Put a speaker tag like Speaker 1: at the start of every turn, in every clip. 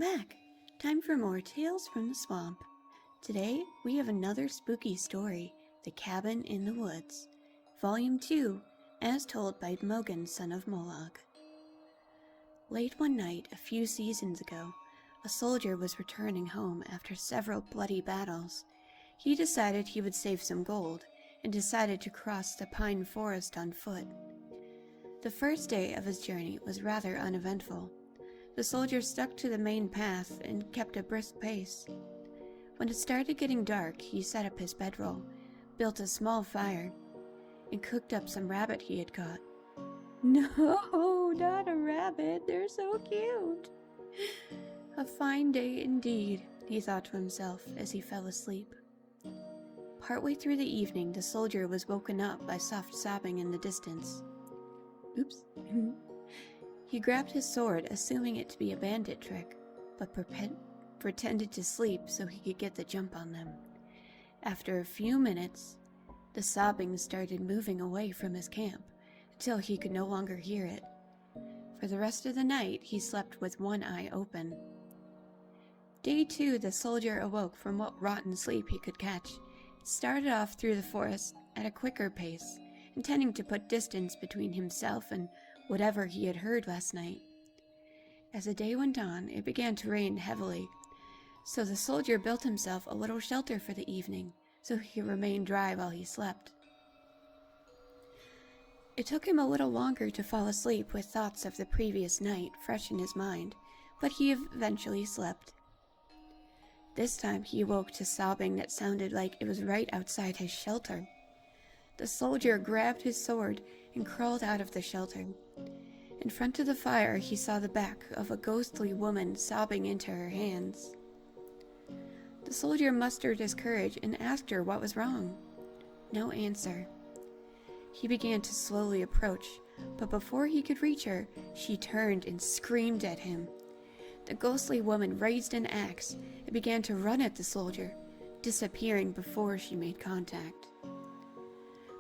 Speaker 1: back. Time for more Tales from the Swamp. Today, we have another spooky story, The Cabin in the Woods, Volume 2, as told by Mogan, son of Moloch. Late one night, a few seasons ago, a soldier was returning home after several bloody battles. He decided he would save some gold, and decided to cross the pine forest on foot. The first day of his journey was rather uneventful. The soldier stuck to the main path and kept a brisk pace. When it started getting dark, he set up his bedroll, built a small fire, and cooked up some rabbit he had caught. No, not a rabbit, they're so cute. A fine day indeed, he thought to himself as he fell asleep. Partway through the evening, the soldier was woken up by soft sobbing in the distance. Oops. He grabbed his sword, assuming it to be a bandit trick, but pretended to sleep so he could get the jump on them. After a few minutes, the sobbing started moving away from his camp, until he could no longer hear it. For the rest of the night, he slept with one eye open. Day 2, the soldier awoke from what rotten sleep he could catch. He started off through the forest at a quicker pace, intending to put distance between himself and whatever he had heard last night. As the day went on, it began to rain heavily, so the soldier built himself a little shelter for the evening, so he could remain dry while he slept. It took him a little longer to fall asleep with thoughts of the previous night fresh in his mind, but he eventually slept. This time he awoke to sobbing that sounded like it was right outside his shelter. The soldier grabbed his sword and crawled out of the shelter. In front of the fire, he saw the back of a ghostly woman sobbing into her hands. The soldier mustered his courage and asked her what was wrong. No answer. He began to slowly approach, but before he could reach her, she turned and screamed at him. The ghostly woman raised an axe and began to run at the soldier, disappearing before she made contact.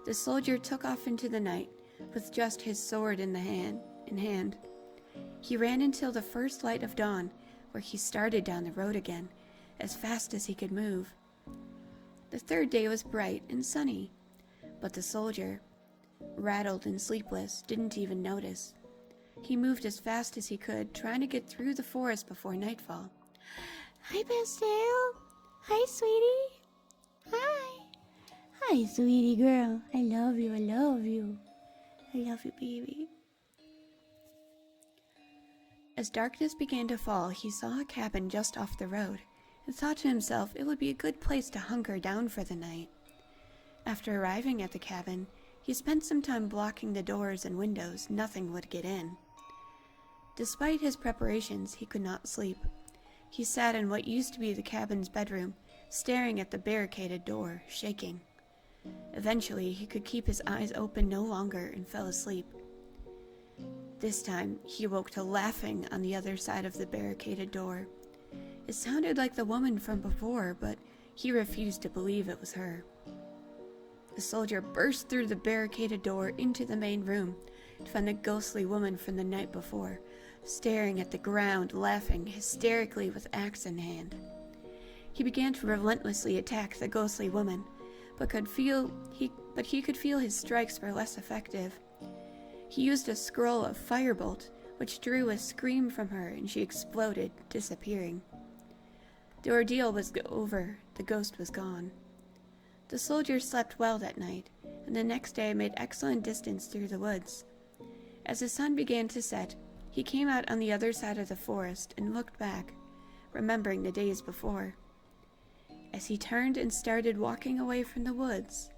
Speaker 1: The soldier took off into the night, with just his sword in hand. He ran until the first light of dawn, where he started down the road again, as fast as he could move. The third day was bright and sunny, but the soldier, rattled and sleepless, didn't even notice. He moved as fast as he could, trying to get through the forest before nightfall. Hi, Pastel. Hi, sweetie. Hi. Hi, sweetie girl. I love you, I love you. I love you, baby. As darkness began to fall, he saw a cabin just off the road, and thought to himself it would be a good place to hunker down for the night. After arriving at the cabin, he spent some time blocking the doors and windows. Nothing would get in. Despite his preparations, he could not sleep. He sat in what used to be the cabin's bedroom, staring at the barricaded door, shaking. Eventually, he could keep his eyes open no longer and fell asleep. This time, he woke to laughing on the other side of the barricaded door. It sounded like the woman from before, but he refused to believe it was her. The soldier burst through the barricaded door into the main room to find the ghostly woman from the night before, staring at the ground, laughing hysterically with axe in hand. He began to relentlessly attack the ghostly woman, but he could feel his strikes were less effective. He used a scroll of firebolt, which drew a scream from her, and she exploded, disappearing. The ordeal was over. The ghost was gone. The soldier slept well that night, and the next day made excellent distance through the woods. As the sun began to set, he came out on the other side of the forest and looked back, remembering the days before. As he turned and started walking away from the woods,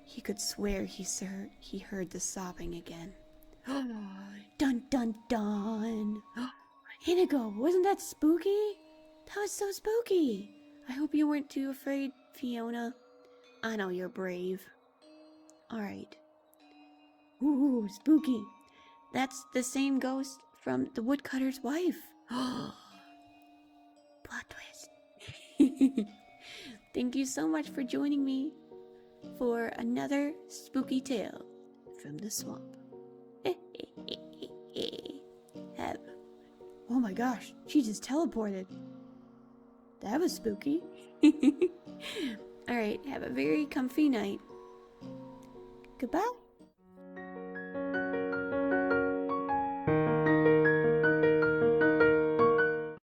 Speaker 1: he could swear he heard the sobbing again. Dun dun dun! Inigo, wasn't that spooky? That was so spooky! I hope you weren't too afraid, Fiona. I know you're brave. Alright. Ooh, spooky. That's the same ghost from the woodcutter's wife. Plot twist. Thank you so much for joining me for another spooky tale from the swamp. Have Oh my gosh, she just teleported. That was spooky. Alright, have a very comfy night. Goodbye.